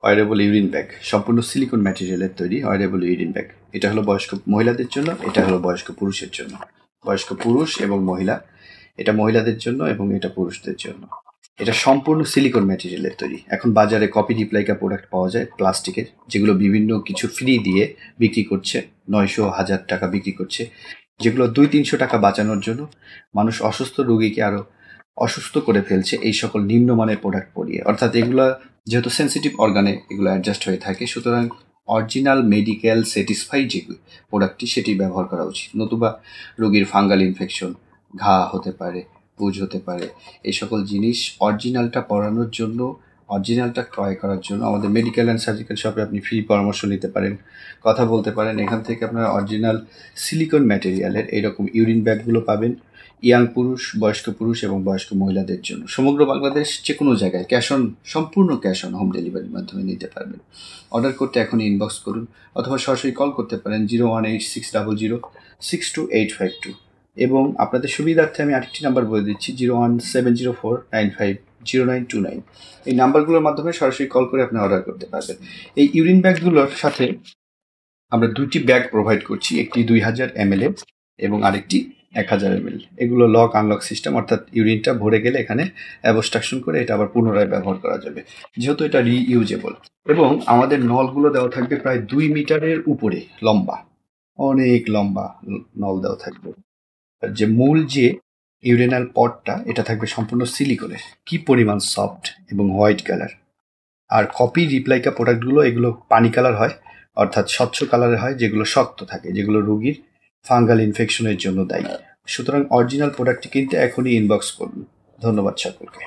Wearable urine bag, সম্পূর্ণ silicon ম্যাটেরিয়ালের তৈরি wearable urine bag. এটা হলো বয়স্ক মহিলাদের জন্য, এটা হলো বয়স্ক পুরুষের জন্য। বয়স্ক পুরুষ এবং মহিলা, এটা মহিলাদের জন্য এবং এটা পুরুষদের জন্য। এটা সম্পূর্ণ সিলিকন ম্যাটেরিয়ালের তৈরি। এখন বাজারে কপি রিপ্লাইকা প্রোডাক্ট পাওয়া যায় প্লাস্টিকের, যেগুলো বিভিন্ন কিছু ফ্রি দিয়ে বিক্রি করছে, 900-1000 টাকা বিক্রি করছে, যেগুলো 200-300 টাকা বাঁচানোর জন্য মানুষ অসুস্থ রোগীকে আরো অসুস্থ করে ফেলছে এই সকল নিম্নমানের প্রোডাক্ট পরিয়ে। অর্থাৎ এগুলা যেহেতু সেন্সিটিভ অর্গানে এগুলো অ্যাডজাস্ট হয়ে থাকে, সুতরাং অরিজিনাল মেডিকেল স্যাটিসফাই যে প্রোডাক্টটি সেটি ব্যবহার করা উচিত। নতুবা রোগীর ফাঙ্গাল ইনফেকশন, ঘা হতে পারে, পুজ হতে পারে। এই সকল জিনিস অরিজিনালটা পড়ানোর জন্য, অরিজিনালটা ক্রয় করার জন্য আমাদের মেডিকেল অ্যান্ড সার্জিক্যাল শপে আপনি ফ্রি পরামর্শ নিতে পারেন, কথা বলতে পারেন। এখান থেকে আপনারা অরিজিনাল সিলিকন ম্যাটেরিয়ালের এইরকম ইউরিন ব্যাগগুলো পাবেন ইয়াং পুরুষ, বয়স্ক পুরুষ এবং বয়স্ক মহিলাদের জন্য। সমগ্র বাংলাদেশ যে কোনো জায়গায় সম্পূর্ণ ক্যাশ অন হোম ডেলিভারির মাধ্যমে নিতে পারবেন। অর্ডার করতে এখনই ইনবক্স করুন অথবা সরাসরি কল করতে পারেন 01860062852। এবং আপনাদের সুবিধার্থে আমি আরেকটি নাম্বার বলে দিচ্ছি, 01704950929। এই নাম্বারগুলোর মাধ্যমে সরাসরি কল করে আপনি অর্ডার করতে পারবেন। এই ইউরিন ব্যাগগুলোর সাথে আমরা 2টি ব্যাগ প্রোভাইড করছি, একটি 2000 ml এবং আরেকটি 1000 ml। এগুলো লক আনলক সিস্টেম, অর্থাৎ ইউরিনটা ভরে গেলে এখানে অ্যাবস্ট্রাকশন করে এটা আবার পুনরায় ব্যবহার করা যাবে, যেহেতু এটা রিইউজেবল। এবং আমাদের নলগুলো দেওয়া থাকবে প্রায় 2 মিটারের উপরে লম্বা, অনেক লম্বা নল দেওয়া থাকবে। আর যে মূল যে ইউরেনাল পটটা, এটা থাকবে সম্পূর্ণ সিলিকনের। কি পরিমাণ সফট এবং হোয়াইট কালার। আর কপি রিপ্লাইকা প্রোডাক্টগুলো এগুলো পানি কালার হয়, অর্থাৎ স্বচ্ছ কালারের হয়, যেগুলো শক্ত থাকে, যেগুলো রোগীর ফাঙ্গাল ইনফেকশনের জন্য দায়ী। সুতরাং অরিজিনাল প্রোডাক্টটি কিনতে এখনই ইনবক্স করুন। ধন্যবাদ সকলকে।